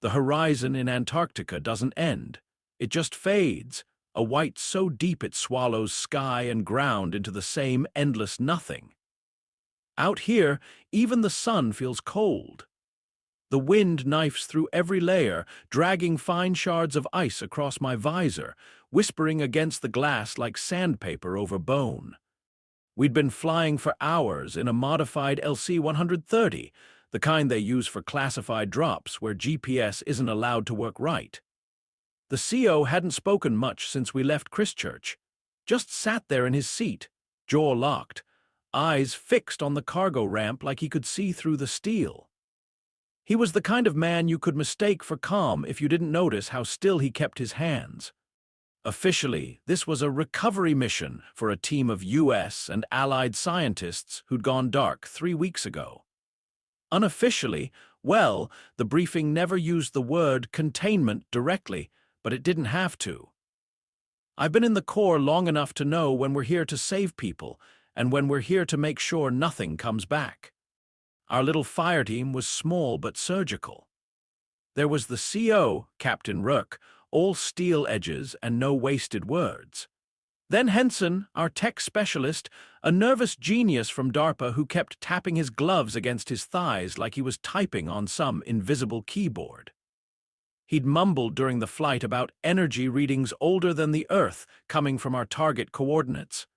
The horizon in Antarctica doesn't end. It just fades, a white so deep it swallows sky and ground into the same endless nothing. Out here, even the sun feels cold. The wind knifes through every layer, dragging fine shards of ice across my visor, whispering against the glass like sandpaper over bone. We'd been flying for hours in a modified LC-130, the kind they use for classified drops where GPS isn't allowed to work right. The CO hadn't spoken much since we left Christchurch, just sat there in his seat, jaw locked, eyes fixed on the cargo ramp like he could see through the steel. He was the kind of man you could mistake for calm if you didn't notice how still he kept his hands. Officially, this was a recovery mission for a team of US and Allied scientists who'd gone dark 3 weeks ago. Unofficially, well, the briefing never used the word containment directly, but it didn't have to. I've been in the Corps long enough to know when we're here to save people and when we're here to make sure nothing comes back. Our little fire team was small but surgical. There was the CO, Captain Rook, all steel edges and no wasted words. Then Henson, our tech specialist, a nervous genius from DARPA who kept tapping his gloves against his thighs like he was typing on some invisible keyboard. He'd mumbled during the flight about energy readings older than the Earth coming from our target coordinates.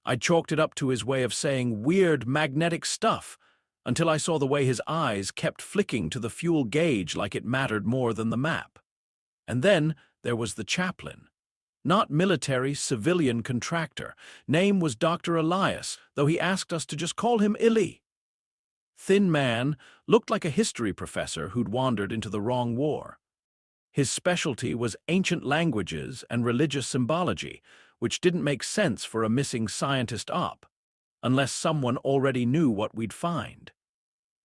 I chalked it up to his way of saying weird magnetic stuff, until I saw the way his eyes kept flicking to the fuel gauge like it mattered more than the map. And then there was the chaplain. Not military, civilian contractor. Name was Dr. Elias, though he asked us to just call him Illy. Thin man, looked like a history professor who'd wandered into the wrong war. His specialty was ancient languages and religious symbology, which didn't make sense for a missing scientist op, unless someone already knew what we'd find.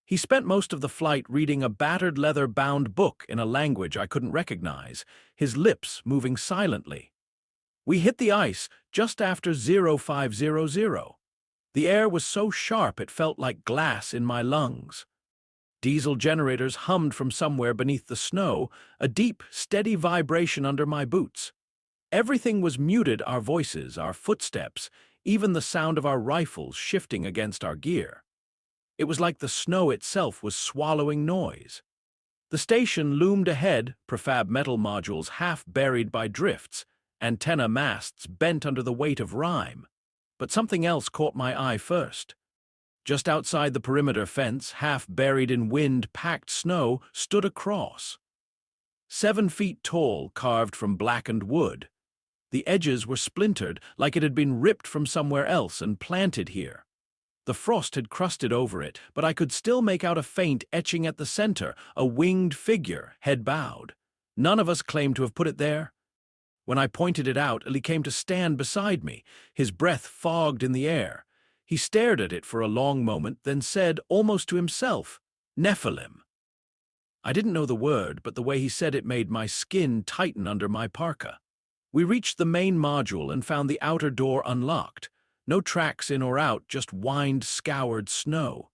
He spent most of the flight reading a battered leather-bound book in a language I couldn't recognize, his lips moving silently. We hit the ice just after 0500. The air was so sharp it felt like glass in my lungs. Diesel generators hummed from somewhere beneath the snow, a deep, steady vibration under my boots. Everything was muted, our voices, our footsteps, even the sound of our rifles shifting against our gear. It was like the snow itself was swallowing noise. The station loomed ahead, prefab metal modules half buried by drifts, antenna masts bent under the weight of rime. But something else caught my eye first. Just outside the perimeter fence, half buried in wind-packed snow, stood a cross. 7 feet tall, carved from blackened wood. The edges were splintered, like it had been ripped from somewhere else and planted here. The frost had crusted over it, but I could still make out a faint etching at the center, a winged figure, head bowed. None of us claimed to have put it there. When I pointed it out, Eli came to stand beside me, his breath fogged in the air. He stared at it for a long moment, then said, almost to himself, Nephilim. I didn't know the word, but the way he said it made my skin tighten under my parka. We reached the main module and found the outer door unlocked. No tracks in or out, just wind-scoured snow.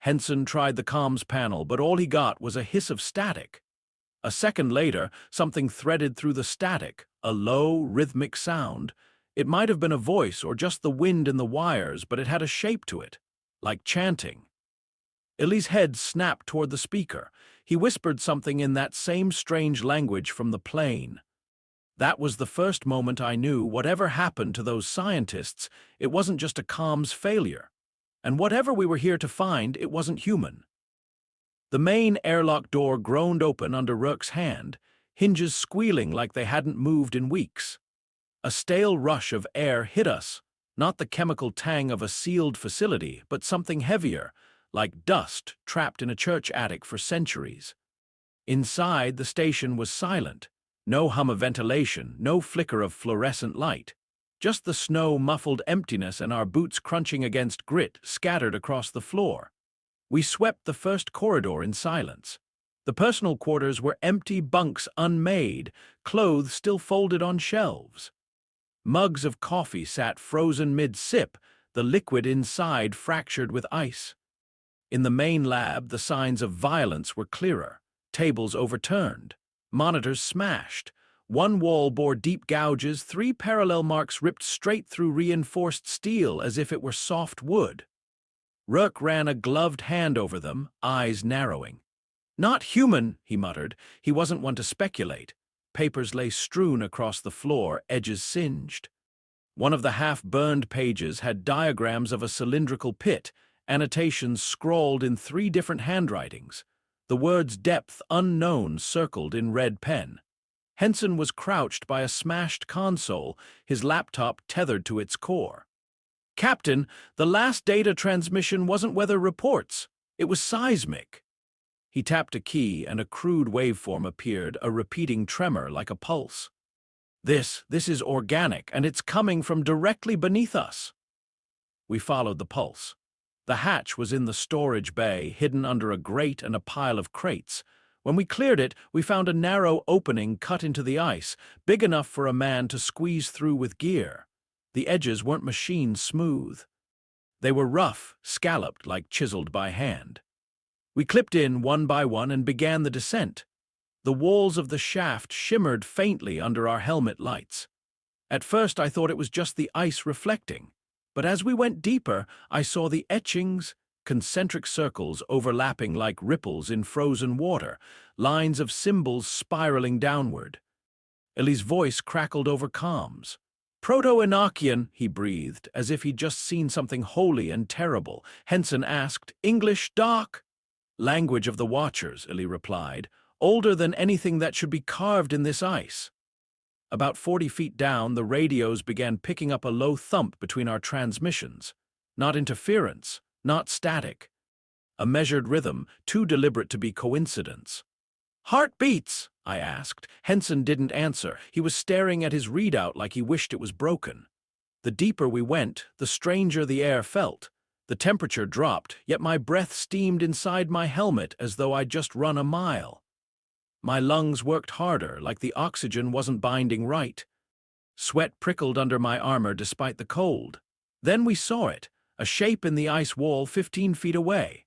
Henson tried the comms panel, but all he got was a hiss of static. A second later, something threaded through the static, a low, rhythmic sound. It might have been a voice or just the wind in the wires, but it had a shape to it, like chanting. Ili's head snapped toward the speaker. He whispered something in that same strange language from the plane. That was the first moment I knew whatever happened to those scientists, it wasn't just a comms failure. And whatever we were here to find, it wasn't human. The main airlock door groaned open under Rook's hand, hinges squealing like they hadn't moved in weeks. A stale rush of air hit us, not the chemical tang of a sealed facility, but something heavier, like dust trapped in a church attic for centuries. Inside, the station was silent. No hum of ventilation, no flicker of fluorescent light. Just the snow-muffled emptiness and our boots crunching against grit scattered across the floor. We swept the first corridor in silence. The personal quarters were empty bunks unmade, clothes still folded on shelves. Mugs of coffee sat frozen mid-sip, the liquid inside fractured with ice. In the main lab, the signs of violence were clearer. tables overturned, monitors smashed. One wall bore deep gouges, 3 parallel marks ripped straight through reinforced steel as if it were soft wood. Rourke ran a gloved hand over them, eyes narrowing. "Not human," he muttered. He wasn't one to speculate. Papers lay strewn across the floor, edges singed. One of the half-burned pages had diagrams of a cylindrical pit, annotations scrawled in 3 different handwritings. The words "depth unknown" circled in red pen. Henson was crouched by a smashed console, his laptop tethered to its core. "Captain, the last data transmission wasn't weather reports. It was seismic." He tapped a key and a crude waveform appeared, a repeating tremor like a pulse. This is organic, and it's coming from directly beneath us." We followed the pulse. The hatch was in the storage bay, hidden under a grate and a pile of crates. When we cleared it, we found a narrow opening cut into the ice, big enough for a man to squeeze through with gear. The edges weren't machined smooth. They were rough, scalloped like chiseled by hand. We clipped in one by one and began the descent. The walls of the shaft shimmered faintly under our helmet lights. At first I thought it was just the ice reflecting, but as we went deeper, I saw the etchings, concentric circles overlapping like ripples in frozen water, lines of symbols spiraling downward. Ellie's voice crackled over comms. "Proto-Enochian," he breathed, as if he'd just seen something holy and terrible. Henson asked, "English, Doc?" "Language of the Watchers," Ellie replied, "older than anything that should be carved in this ice." About 40 feet down, the radios began picking up a low thump between our transmissions. Not interference, not static. A measured rhythm, too deliberate to be coincidence. "Heartbeats?" I asked. Henson didn't answer. He was staring at his readout like he wished it was broken. The deeper we went, the stranger the air felt. The temperature dropped, yet my breath steamed inside my helmet as though I'd just run a mile. My lungs worked harder, like the oxygen wasn't binding right. Sweat prickled under my armor despite the cold. Then we saw it, a shape in the ice wall 15 feet away.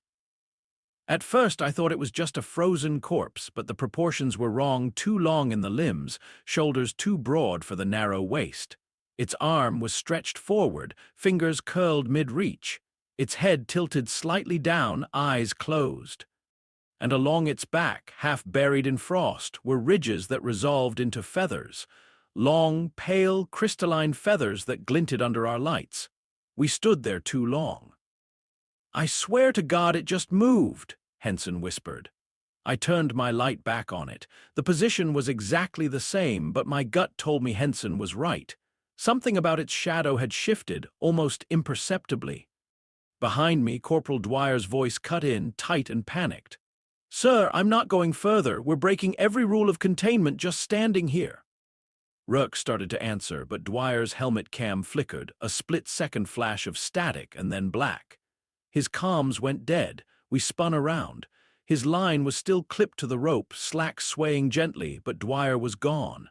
At first I thought it was just a frozen corpse, but the proportions were wrong, too long in the limbs, shoulders too broad for the narrow waist. Its arm was stretched forward, fingers curled mid-reach. Its head tilted slightly down, eyes closed. And along its back, half buried in frost, were ridges that resolved into feathers. Long, pale, crystalline feathers that glinted under our lights. We stood there too long. "I swear to God it just moved," Henson whispered. I turned my light back on it. The position was exactly the same, but my gut told me Henson was right. Something about its shadow had shifted, almost imperceptibly. Behind me, Corporal Dwyer's voice cut in, tight and panicked. "Sir, I'm not going further. We're breaking every rule of containment just standing here." Rourke started to answer, but Dwyer's helmet cam flickered, a split-second flash of static and then black. His comms went dead. We spun around. His line was still clipped to the rope, slack swaying gently, but Dwyer was gone.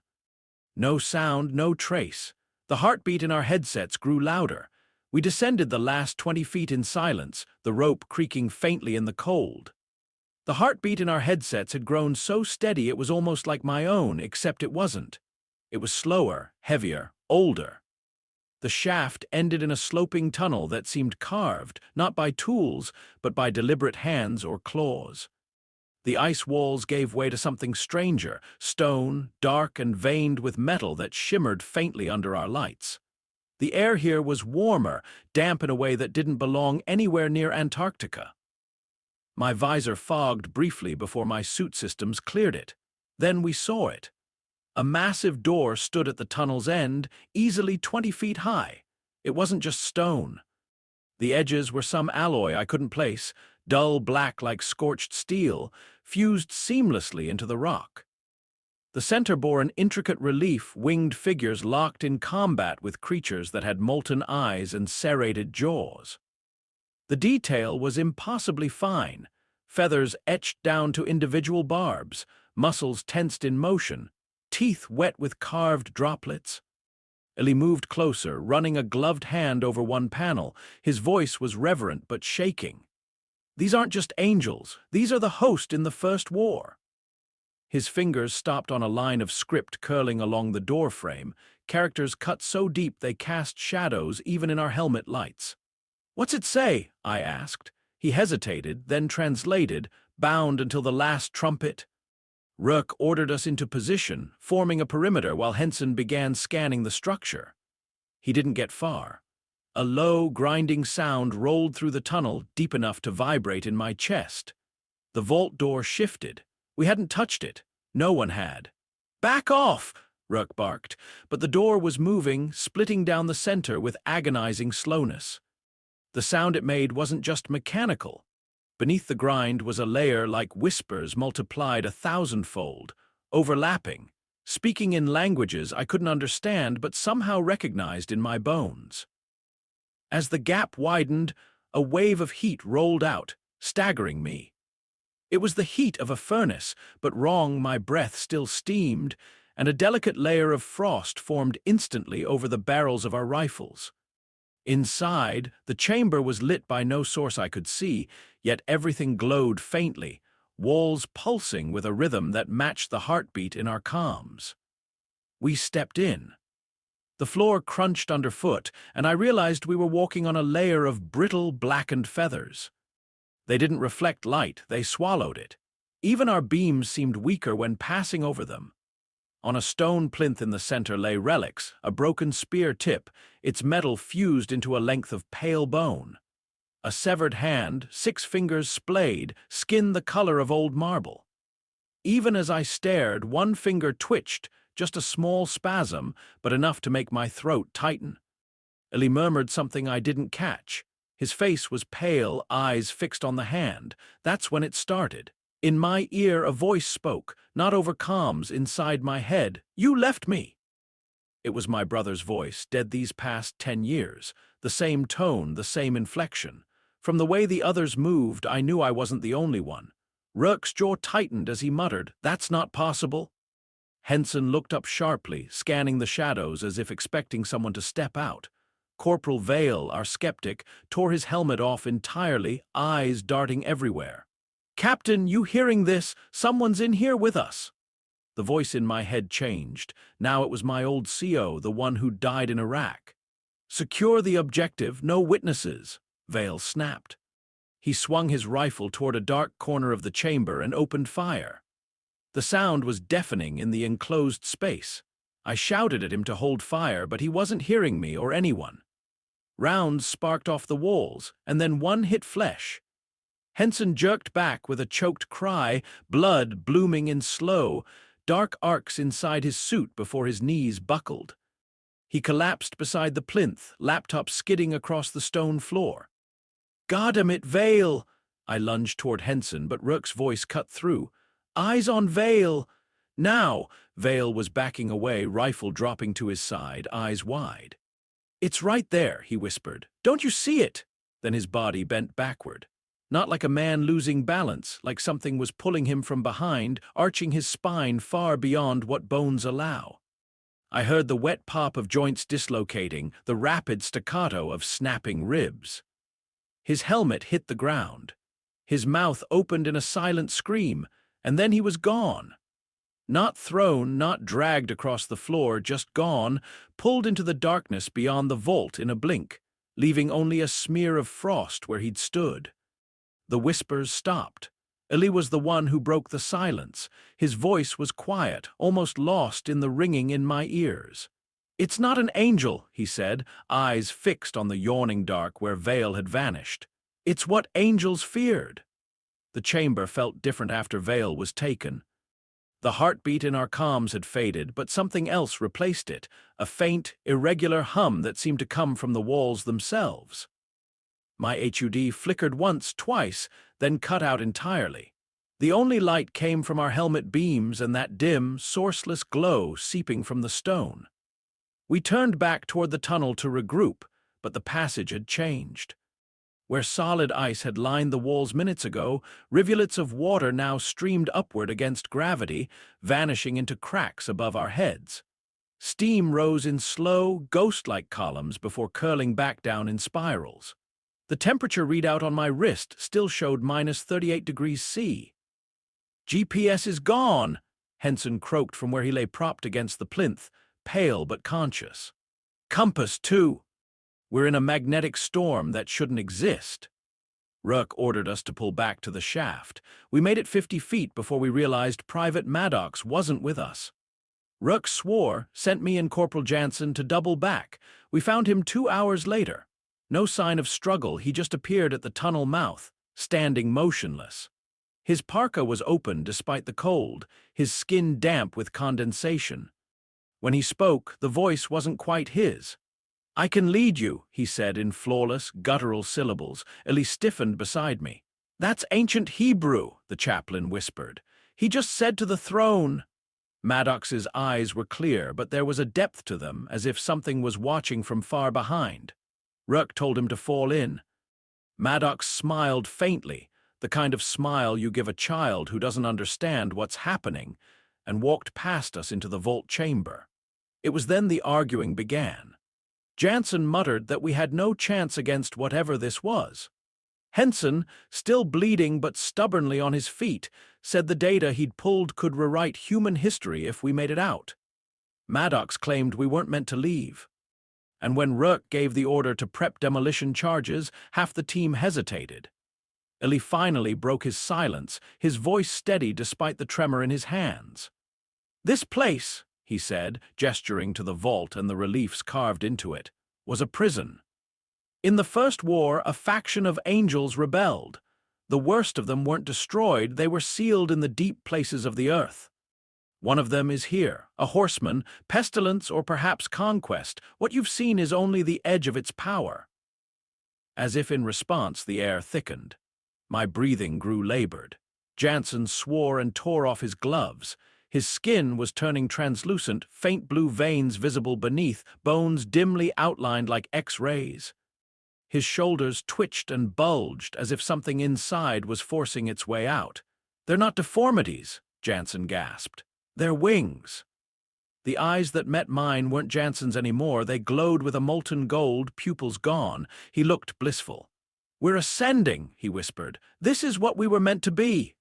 No sound, no trace. The heartbeat in our headsets grew louder. We descended the last 20 feet in silence, the rope creaking faintly in the cold. The heartbeat in our headsets had grown so steady it was almost like my own, except it wasn't. It was slower, heavier, older. The shaft ended in a sloping tunnel that seemed carved, not by tools, but by deliberate hands or claws. The ice walls gave way to something stranger, stone, dark and veined with metal that shimmered faintly under our lights. The air here was warmer, damp in a way that didn't belong anywhere near Antarctica. My visor fogged briefly before my suit systems cleared it. Then we saw it. A massive door stood at the tunnel's end, easily 20 feet high. It wasn't just stone. The edges were some alloy I couldn't place, dull black like scorched steel, fused seamlessly into the rock. The center bore an intricate relief, winged figures locked in combat with creatures that had molten eyes and serrated jaws. The detail was impossibly fine, feathers etched down to individual barbs, muscles tensed in motion, teeth wet with carved droplets. Ellie moved closer, running a gloved hand over one panel. His voice was reverent but shaking. "These aren't just angels. These are the host in the First War." His fingers stopped on a line of script curling along the doorframe, characters cut so deep they cast shadows even in our helmet lights. "What's it say?" I asked. He hesitated, then translated, bound until the last trumpet. Rook ordered us into position, forming a perimeter while Henson began scanning the structure. He didn't get far. A low, grinding sound rolled through the tunnel, deep enough to vibrate in my chest. The vault door shifted. We hadn't touched it. No one had. "Back off!" Rook barked, but the door was moving, splitting down the center with agonizing slowness. The sound it made wasn't just mechanical. Beneath the grind was a layer like whispers multiplied 1,000-fold, overlapping, speaking in languages I couldn't understand but somehow recognized in my bones. As the gap widened, a wave of heat rolled out, staggering me. It was the heat of a furnace, but wrong my breath still steamed, and a delicate layer of frost formed instantly over the barrels of our rifles. Inside, the chamber was lit by no source I could see, yet everything glowed faintly, walls pulsing with a rhythm that matched the heartbeat in our comms. We stepped in. The floor crunched underfoot, and I realized we were walking on a layer of brittle, blackened feathers. They didn't reflect light, they swallowed it. Even our beams seemed weaker when passing over them. On a stone plinth in the center lay relics, a broken spear tip, its metal fused into a length of pale bone. A severed hand, 6 fingers splayed, skin the color of old marble. Even as I stared, one finger twitched, just a small spasm, but enough to make my throat tighten. Eli murmured something I didn't catch. His face was pale, eyes fixed on the hand. That's when it started. In my ear a voice spoke, not over comms, inside my head. "You left me!" It was my brother's voice, dead these past 10 years. The same tone, the same inflection. From the way the others moved, I knew I wasn't the only one. Rook's jaw tightened as he muttered, "That's not possible." Henson looked up sharply, scanning the shadows as if expecting someone to step out. Corporal Vale, our skeptic, tore his helmet off entirely, eyes darting everywhere. "Captain, you hearing this? Someone's in here with us." The voice in my head changed. Now it was my old CO, the one who died in Iraq. "Secure the objective, no witnesses," Vale snapped. He swung his rifle toward a dark corner of the chamber and opened fire. The sound was deafening in the enclosed space. I shouted at him to hold fire, but he wasn't hearing me or anyone. Rounds sparked off the walls, and then one hit flesh. Henson jerked back with a choked cry, blood blooming in slow, dark arcs inside his suit before his knees buckled. He collapsed beside the plinth, laptop skidding across the stone floor. "Goddamn Vale!" I lunged toward Henson, but Rook's voice cut through. "Eyes on Vale!" Now! Vale was backing away, rifle dropping to his side, eyes wide. "It's right there," he whispered. "Don't you see it?" Then his body bent backward. Not like a man losing balance, like something was pulling him from behind, arching his spine far beyond what bones allow. I heard the wet pop of joints dislocating, the rapid staccato of snapping ribs. His helmet hit the ground. His mouth opened in a silent scream, and then he was gone. Not thrown, not dragged across the floor, just gone, pulled into the darkness beyond the vault in a blink, leaving only a smear of frost where he'd stood. The whispers stopped. Eli was the one who broke the silence. His voice was quiet, almost lost in the ringing in my ears. "It's not an angel," he said, eyes fixed on the yawning dark where Vale had vanished. "It's what angels feared." The chamber felt different after Vale was taken. The heartbeat in our comms had faded, but something else replaced it, a faint, irregular hum that seemed to come from the walls themselves. My HUD flickered once, twice, then cut out entirely. The only light came from our helmet beams and that dim, sourceless glow seeping from the stone. We turned back toward the tunnel to regroup, but the passage had changed. Where solid ice had lined the walls minutes ago, rivulets of water now streamed upward against gravity, vanishing into cracks above our heads. Steam rose in slow, ghost-like columns before curling back down in spirals. The temperature readout on my wrist still showed -38 degrees C. "GPS is gone," Henson croaked from where he lay propped against the plinth, pale but conscious. Compass, too. We're in a magnetic storm that shouldn't exist. Rourke ordered us to pull back to the shaft. We made it 50 feet before we realized Private Maddox wasn't with us. Rourke swore, sent me and Corporal Jansen to double back. We found him 2 hours later. No sign of struggle, he just appeared at the tunnel mouth, standing motionless. His parka was open despite the cold, his skin damp with condensation. When he spoke, the voice wasn't quite his. "I can lead you," he said in flawless, guttural syllables. Ellie stiffened beside me. "That's ancient Hebrew," the chaplain whispered. "He just said to the throne." Maddox's eyes were clear, but there was a depth to them, as if something was watching from far behind. Rourke told him to fall in. Maddox smiled faintly, the kind of smile you give a child who doesn't understand what's happening, and walked past us into the vault chamber. It was then the arguing began. Jansen muttered that we had no chance against whatever this was. Henson, still bleeding but stubbornly on his feet, said the data he'd pulled could rewrite human history if we made it out. Maddox claimed we weren't meant to leave. And when Rourke gave the order to prep demolition charges, half the team hesitated. Ellie finally broke his silence, his voice steady despite the tremor in his hands. "This place," he said, gesturing to the vault and the reliefs carved into it, "was a prison. In the First War, a faction of angels rebelled. The worst of them weren't destroyed, they were sealed in the deep places of the earth. One of them is here, a horseman, pestilence or perhaps conquest. What you've seen is only the edge of its power." As if in response, the air thickened. My breathing grew labored. Jansen swore and tore off his gloves. His skin was turning translucent, faint blue veins visible beneath, bones dimly outlined like X-rays. His shoulders twitched and bulged as if something inside was forcing its way out. "They're not deformities," Jansen gasped. "They're wings." The eyes that met mine weren't Jansen's anymore. They glowed with a molten gold, pupils gone. He looked blissful. "We're ascending," he whispered. "This is what we were meant to be."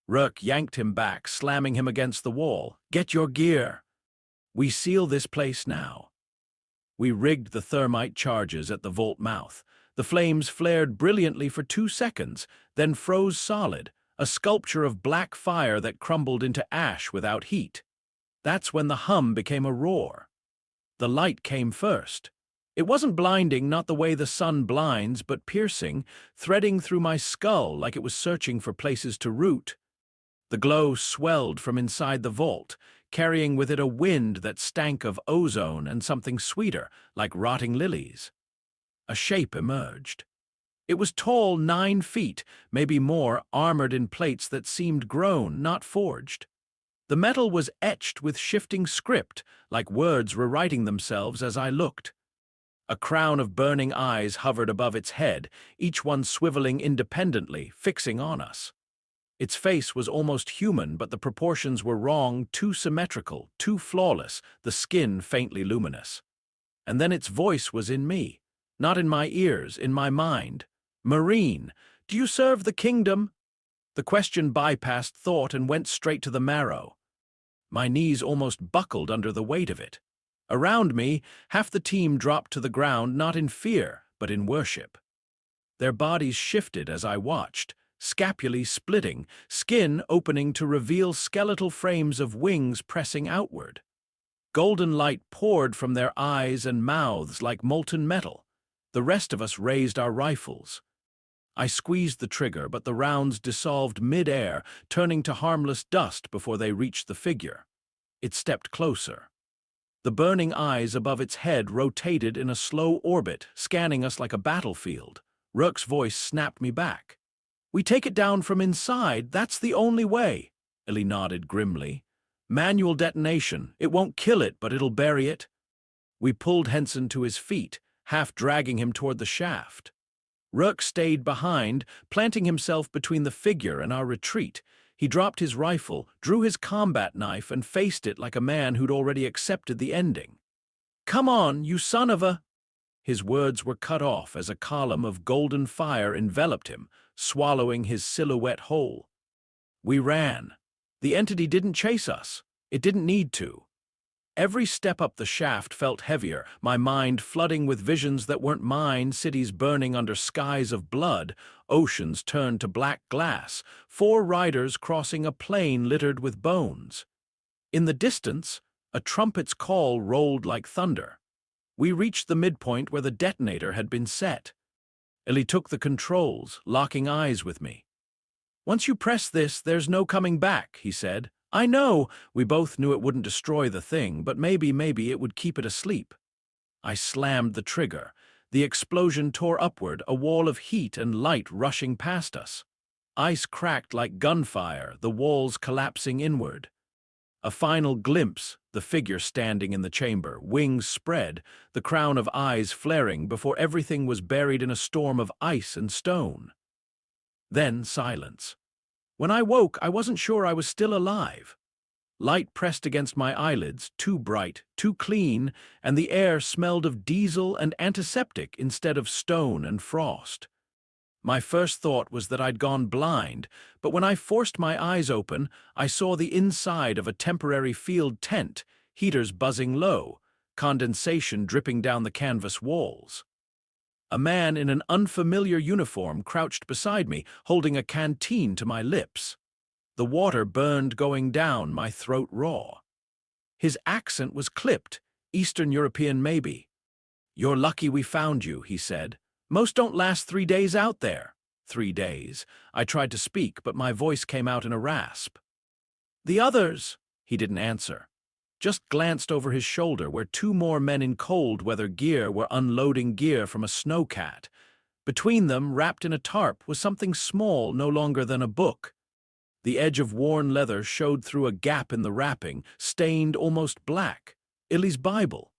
Rourke yanked him back, slamming him against the wall. "Get your gear. We seal this place now." We rigged the thermite charges at the vault mouth. The flames flared brilliantly for 2 seconds, then froze solid, a sculpture of black fire that crumbled into ash without heat. That's when the hum became a roar. The light came first. It wasn't blinding, not the way the sun blinds, but piercing, threading through my skull like it was searching for places to root. The glow swelled from inside the vault, carrying with it a wind that stank of ozone and something sweeter, like rotting lilies. A shape emerged. It was tall 9 feet, maybe more, armored in plates that seemed grown, not forged. The metal was etched with shifting script, like words rewriting themselves as I looked. A crown of burning eyes hovered above its head, each one swiveling independently, fixing on us. Its face was almost human, but the proportions were wrong, too symmetrical, too flawless, the skin faintly luminous. And then its voice was in me, not in my ears, in my mind. "Marine, do you serve the kingdom?" The question bypassed thought and went straight to the marrow. My knees almost buckled under the weight of it. Around me, half the team dropped to the ground, not in fear, but in worship. Their bodies shifted as I watched, scapulae splitting, skin opening to reveal skeletal frames of wings pressing outward. Golden light poured from their eyes and mouths like molten metal. The rest of us raised our rifles. I squeezed the trigger, but the rounds dissolved mid-air, turning to harmless dust before they reached the figure. It stepped closer. The burning eyes above its head rotated in a slow orbit, scanning us like a battlefield. Rourke's voice snapped me back. "We take it down from inside, that's the only way." Ellie nodded grimly. "Manual detonation. It won't kill it, but it'll bury it." We pulled Henson to his feet, half dragging him toward the shaft. Rourke stayed behind, planting himself between the figure and our retreat. He dropped his rifle, drew his combat knife, and faced it like a man who'd already accepted the ending. "Come on, you son of a—" His words were cut off as a column of golden fire enveloped him, swallowing his silhouette whole. We ran. The entity didn't chase us. It didn't need to. Every step up the shaft felt heavier, my mind flooding with visions that weren't mine, cities burning under skies of blood, oceans turned to black glass, 4 riders crossing a plain littered with bones. In the distance, a trumpet's call rolled like thunder. We reached the midpoint where the detonator had been set. Ellie took the controls, locking eyes with me. "Once you press this, there's no coming back," he said. "I know." We both knew it wouldn't destroy the thing, but maybe it would keep it asleep. I slammed the trigger. The explosion tore upward, a wall of heat and light rushing past us. Ice cracked like gunfire, the walls collapsing inward. A final glimpse, the figure standing in the chamber, wings spread, the crown of eyes flaring before everything was buried in a storm of ice and stone. Then silence. When I woke, I wasn't sure I was still alive. Light pressed against my eyelids, too bright, too clean, and the air smelled of diesel and antiseptic instead of stone and frost. My first thought was that I'd gone blind, but when I forced my eyes open, I saw the inside of a temporary field tent, heaters buzzing low, condensation dripping down the canvas walls. A man in an unfamiliar uniform crouched beside me, holding a canteen to my lips. The water burned going down, my throat raw. His accent was clipped, Eastern European maybe. "You're lucky we found you," he said. "Most don't last 3 days out there." 3 days. I tried to speak, but my voice came out in a rasp. "The others," he didn't answer. Just glanced over his shoulder where 2 more men in cold-weather gear were unloading gear from a snowcat. Between them, wrapped in a tarp, was something small, no longer than a book. The edge of worn leather showed through a gap in the wrapping, stained almost black. Illy's Bible.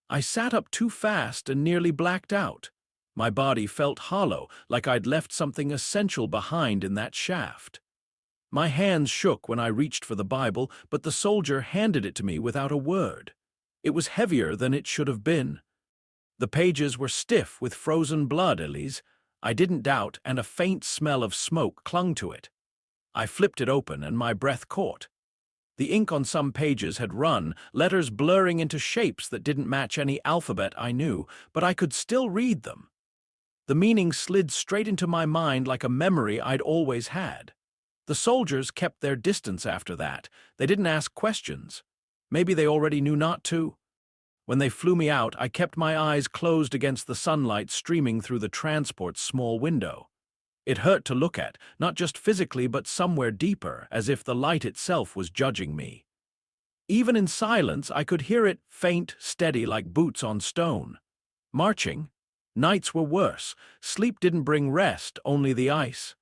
I sat up too fast and nearly blacked out. My body felt hollow, like I'd left something essential behind in that shaft. My hands shook when I reached for the Bible, but the soldier handed it to me without a word. It was heavier than it should have been. The pages were stiff with frozen blood, Elise. I didn't doubt, and a faint smell of smoke clung to it. I flipped it open, and my breath caught. The ink on some pages had run, letters blurring into shapes that didn't match any alphabet I knew, but I could still read them. The meaning slid straight into my mind like a memory I'd always had. The soldiers kept their distance after that. They didn't ask questions. Maybe they already knew not to. When they flew me out, I kept my eyes closed against the sunlight streaming through the transport's small window. It hurt to look at, not just physically but somewhere deeper, as if the light itself was judging me. Even in silence, I could hear it, faint, steady like boots on stone. Marching. Nights were worse. Sleep didn't bring rest, only the ice.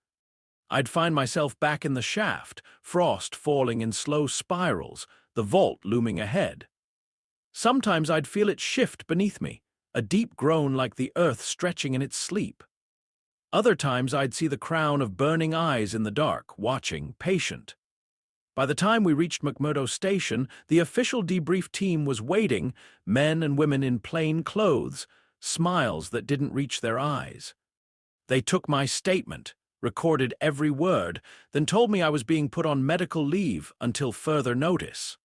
I'd find myself back in the shaft, frost falling in slow spirals, the vault looming ahead. Sometimes I'd feel it shift beneath me, a deep groan like the earth stretching in its sleep. Other times I'd see the crown of burning eyes in the dark, watching, patient. By the time we reached McMurdo Station, the official debrief team was waiting, men and women in plain clothes, smiles that didn't reach their eyes. They took my statement, recorded every word, then told me I was being put on medical leave until further notice.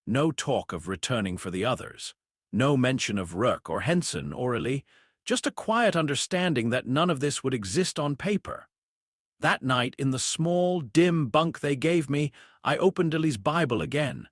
No talk of returning for the others. No mention of Rourke or Henson orally, just a quiet understanding that none of this would exist on paper. That night, in the small, dim bunk they gave me, I opened Illy's Bible again.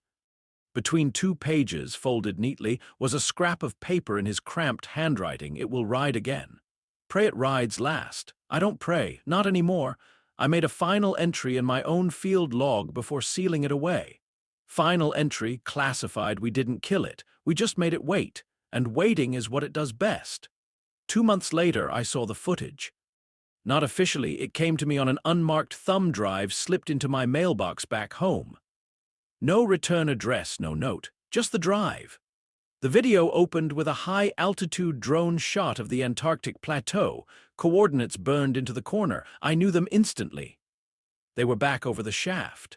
Between 2 pages, folded neatly, was a scrap of paper in his cramped handwriting. "It will ride again. Pray it rides last." I don't pray, not anymore. I made a final entry in my own field log before sealing it away. Final entry, classified, we didn't kill it. We just made it wait, and waiting is what it does best. 2 months later, I saw the footage. Not officially, it came to me on an unmarked thumb drive slipped into my mailbox back home. No return address, no note, just the drive. The video opened with a high-altitude drone shot of the Antarctic plateau, coordinates burned into the corner. I knew them instantly. They were back over the shaft.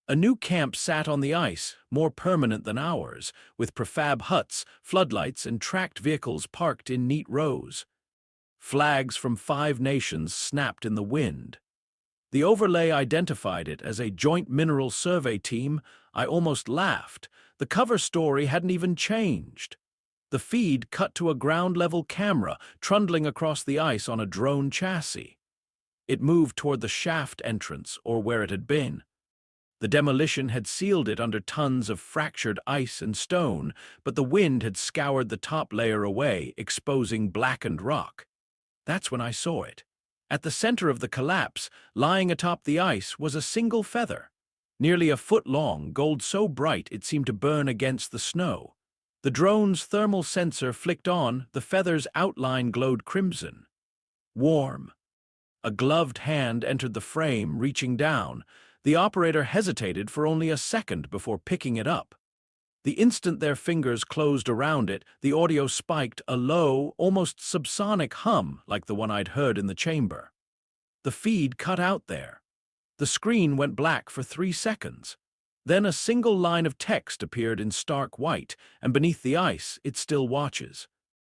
A new camp sat on the ice, more permanent than ours, with prefab huts, floodlights, and tracked vehicles parked in neat rows. Flags from 5 nations snapped in the wind. The overlay identified it as a joint mineral survey team. I almost laughed. The cover story hadn't even changed. The feed cut to a ground-level camera trundling across the ice on a drone chassis. It moved toward the shaft entrance, or where it had been. The demolition had sealed it under tons of fractured ice and stone, but the wind had scoured the top layer away, exposing blackened rock. That's when I saw it. At the center of the collapse, lying atop the ice, was a single feather. Nearly a foot long, gold so bright it seemed to burn against the snow. The drone's thermal sensor flicked on, the feather's outline glowed crimson. Warm. A gloved hand entered the frame, reaching down. The operator hesitated for only a second before picking it up. The instant their fingers closed around it, the audio spiked, a low, almost subsonic hum like the one I'd heard in the chamber. The feed cut out there. The screen went black for 3 seconds. Then a single line of text appeared in stark white, and beneath the ice it still watches.